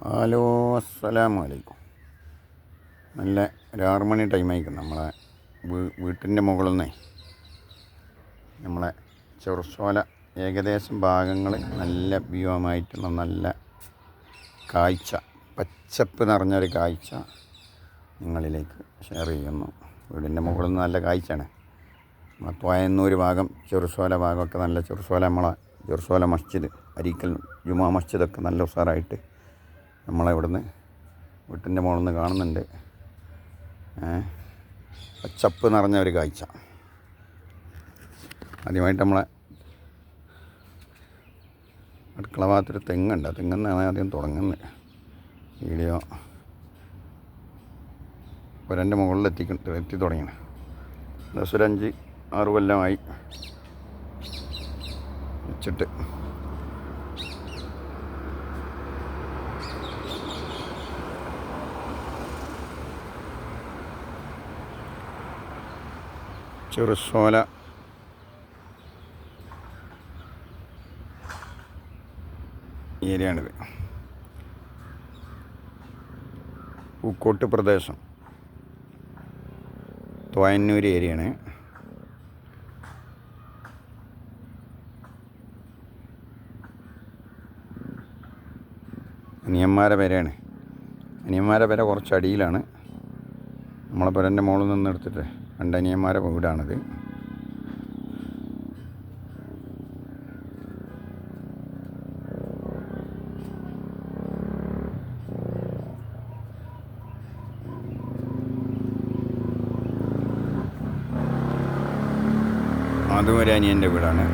Hello, അസ്സലാമു അലൈക്കും. നല്ല ഒരു 6 മണി ടൈമായിരിക്കും. നമ്മളെ വീട്ടിൻ്റെ മുകളിൽ നിന്നേ നമ്മളെ ചെറുസോല ഏകദേശം ഭാഗങ്ങൾ നല്ല വ്യൂമായിട്ടുള്ള നല്ല കാഴ്ച, പച്ചപ്പ് നിറഞ്ഞൊരു കാഴ്ച നിങ്ങളിലേക്ക് ഷെയർ ചെയ്യുന്നു. വീടിൻ്റെ മുകളിൽ നിന്ന് നല്ല കാഴ്ചയാണ്. തോയന്നൂർ ഭാഗം, ചെറുസോല ഭാഗമൊക്കെ നല്ല ചെറുസോല, നമ്മളെ ചെറുസോല മസ്ജിദ്, അരീക്കൽ ജുമാ മസ്ജിദൊക്കെ നല്ല ഉഷാറായിട്ട് നമ്മളിവിടുന്ന് വീട്ടിൻ്റെ മുകളിൽ നിന്ന് കാണുന്നുണ്ട്. പച്ചപ്പ് നിറഞ്ഞ ഒരു കാഴ്ച. ആദ്യമായിട്ട് നമ്മളെ അടുക്കള ഭാഗത്തൊരു തെങ്ങുണ്ട്. തെങ്ങെന്നാണ് ആദ്യം തുടങ്ങുന്നത് വീഡിയോ. പുരൻ്റെ മുകളിൽ എത്തി തുടങ്ങിയാണ്. ഒരു 5-6 കൊല്ലമായി വെച്ചിട്ട്. ചെറുസോല ഏരിയയാണിത്. പൂക്കോട്ട് പ്രദേശം, തോയന്നൂർ ഏരിയയാണ്. അനിയന്മാരെ പേരാണ്. അനിയന്മാരെ പേര കുറച്ച് അടിയിലാണ്. നമ്മളെ പുരൻ്റെ മുകളിൽ നിന്ന് എടുത്തിട്ട് 2 അനിയന്മാരെ വീടാണിത്. അതും ഒരു അനിയൻ്റെ വീടാണ്.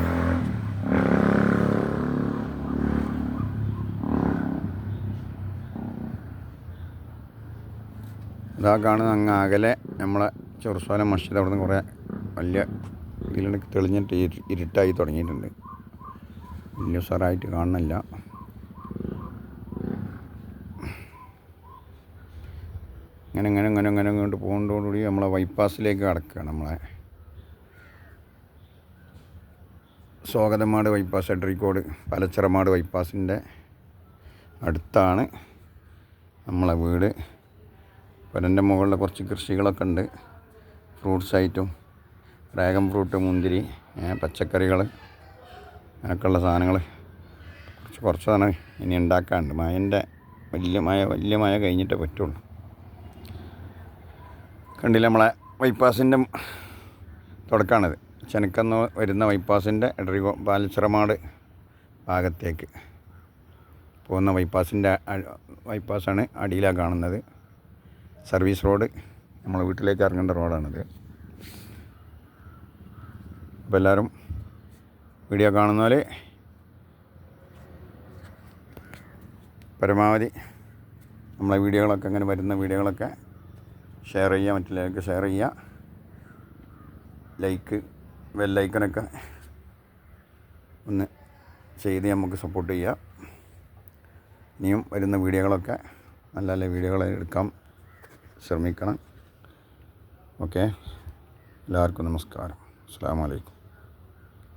ഇതാ കാണുന്ന അങ്ങ് അകലെ നമ്മളെ ചെറുസോല മസ്ജിദ്. അവിടെ നിന്ന് കുറേ വലിയ ഇതിൽ തെളിഞ്ഞിട്ട് ഇരുട്ടായി തുടങ്ങിയിട്ടുണ്ട്. വലിയ ഉഷാറായിട്ട് കാണുന്നില്ല. ഇങ്ങനെ കൊണ്ട് പോകുന്നതോടുകൂടി നമ്മളെ ബൈപ്പാസിലേക്ക് കടക്കുകയാണ്. നമ്മളെ സ്വാഗതമാട് ബൈപ്പാസ്, എടരിക്കോട് പലച്ചിറമാട് ബൈപ്പാസിൻ്റെ അടുത്താണ് നമ്മളെ വീട്. പുരൻ്റെ മുകളിൽ കുറച്ച് കൃഷികളൊക്കെ ഉണ്ട്. ഫ്രൂട്ട്സ് ഐറ്റും, ഡ്രാഗൺ ഫ്രൂട്ട്, മുന്തിരി, പച്ചക്കറികൾ, അങ്ങനെയൊക്കെയുള്ള സാധനങ്ങൾ കുറച്ചാണ് ഇനി ഉണ്ടാക്കാനുണ്ട്. വലിയ മഴ കഴിഞ്ഞിട്ടേ പറ്റുള്ളൂ. കണ്ടില്ല, നമ്മളെ ബൈപ്പാസിൻ്റെ തുടക്കമാണിത്. ചെനക്കെന്ന് വരുന്ന ബൈപ്പാസിൻ്റെ പാലച്ചിറമാട് ഭാഗത്തേക്ക് പോകുന്ന ബൈപ്പാസാണ് അടിയിലാണ് കാണുന്നത്. സർവീസ് റോഡ്, നമ്മളെ വീട്ടിലേക്ക് ഇറങ്ങേണ്ട റോഡാണിത്. അപ്പോൾ എല്ലാവരും വീഡിയോ കാണുന്നവർ പരമാവധി നമ്മളെ വീഡിയോകളൊക്കെ, അങ്ങനെ വരുന്ന വീഡിയോകളൊക്കെ ഷെയർ ചെയ്യുക, മറ്റുള്ളവർക്ക് ഷെയർ ചെയ്യുക. ലൈക്ക്, ബെല്ലൈക്കനൊക്കെ ഒന്ന് ചെയ്ത് നമുക്ക് സപ്പോർട്ട് ചെയ്യുക. ഇനിയും വരുന്ന വീഡിയോകളൊക്കെ നല്ല നല്ല വീഡിയോകൾ എടുക്കാൻ ശ്രമിക്കണം. ഓക്കെ, എല്ലാവർക്കും നമസ്കാരം. അസ്സലാമു അലൈക്കും.